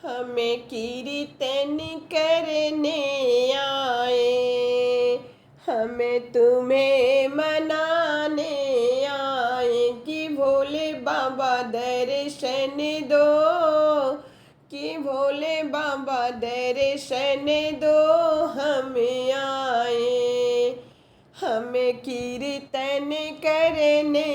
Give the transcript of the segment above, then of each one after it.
हमें कीर्तन करने आए, हमें तुम्हें मनाने आए कि भोले बाबा दर्शन दो, कि भोले बाबा दर्शन दो हमें आए। हमें कीर्तन करने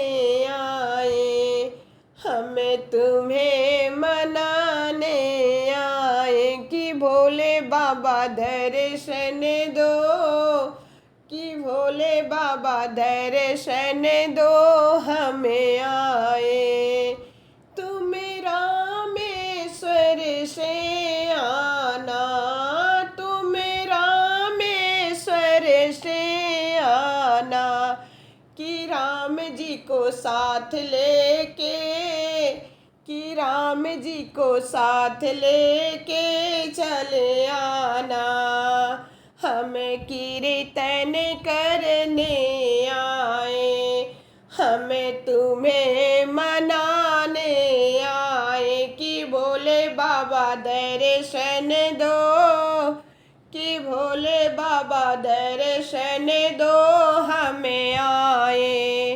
आए, हमें तुम्हें मनाने आए कि भोले बाबा दर्शन दो, कि भोले बाबा दर्शन दो हमें आए। तुम रामेश्वर से आना, तुम रामेश्वर से आना कि राम जी को साथ लेके, कि राम जी को साथ लेके चले आना। हम कीर्तन करने आए, हमें तुम्हें मनाने आए कि भोले बाबा दर्शन दो, कि भोले बाबा दर्शन दो हमें आए।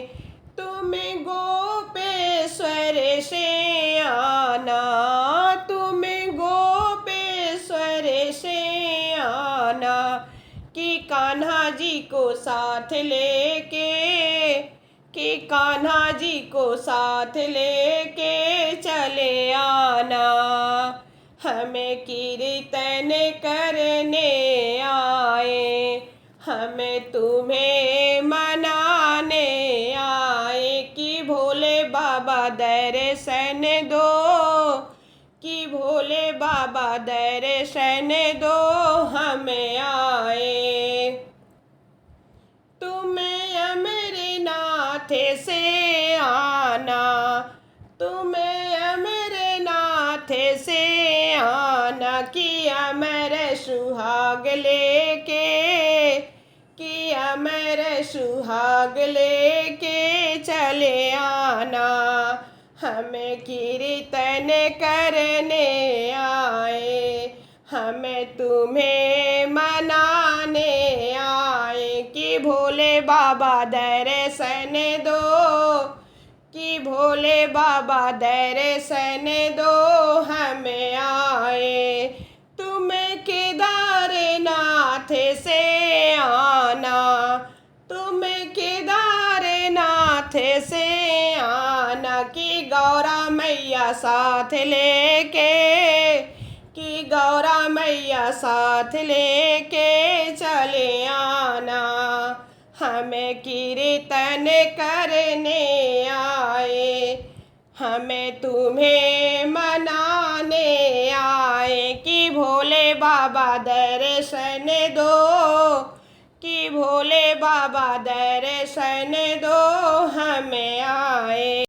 तुम गोपेश्वर से आना, तुम गोपेश्वर से आना कि कान्हा जी को साथ लेके, कि कान्हा जी को साथ लेके चले आना। हमें कीर्तन करने आए, हमें तुम्हें मनाने आए कि भोले बाबा दर्शन दो, कि भोले बाबा दर्शन दो हमें आए। तुम अमरनाथ से आना, तुम अमरनाथ से आना कि अमर सुहाग लेके, कि अमर सुहाग लेके चले आना। हमें कीर्तन करने आए, हमें तुम्हें मनाने आए कि भोले बाबा दर्शन दो, कि भोले बाबा दर्शन दो हमें आए। तुम केदारनाथ से आना, तुम केदारनाथ से आना कि गौरा मैया साथ लेके, कि गौरा मैया साथ लेके चले आना। हमें कीर्तन करने आए, हमें तुम्हें मनाने आए कि भोले बाबा दर्शन दो, कि भोले बाबा दर्शन दो हमें आए।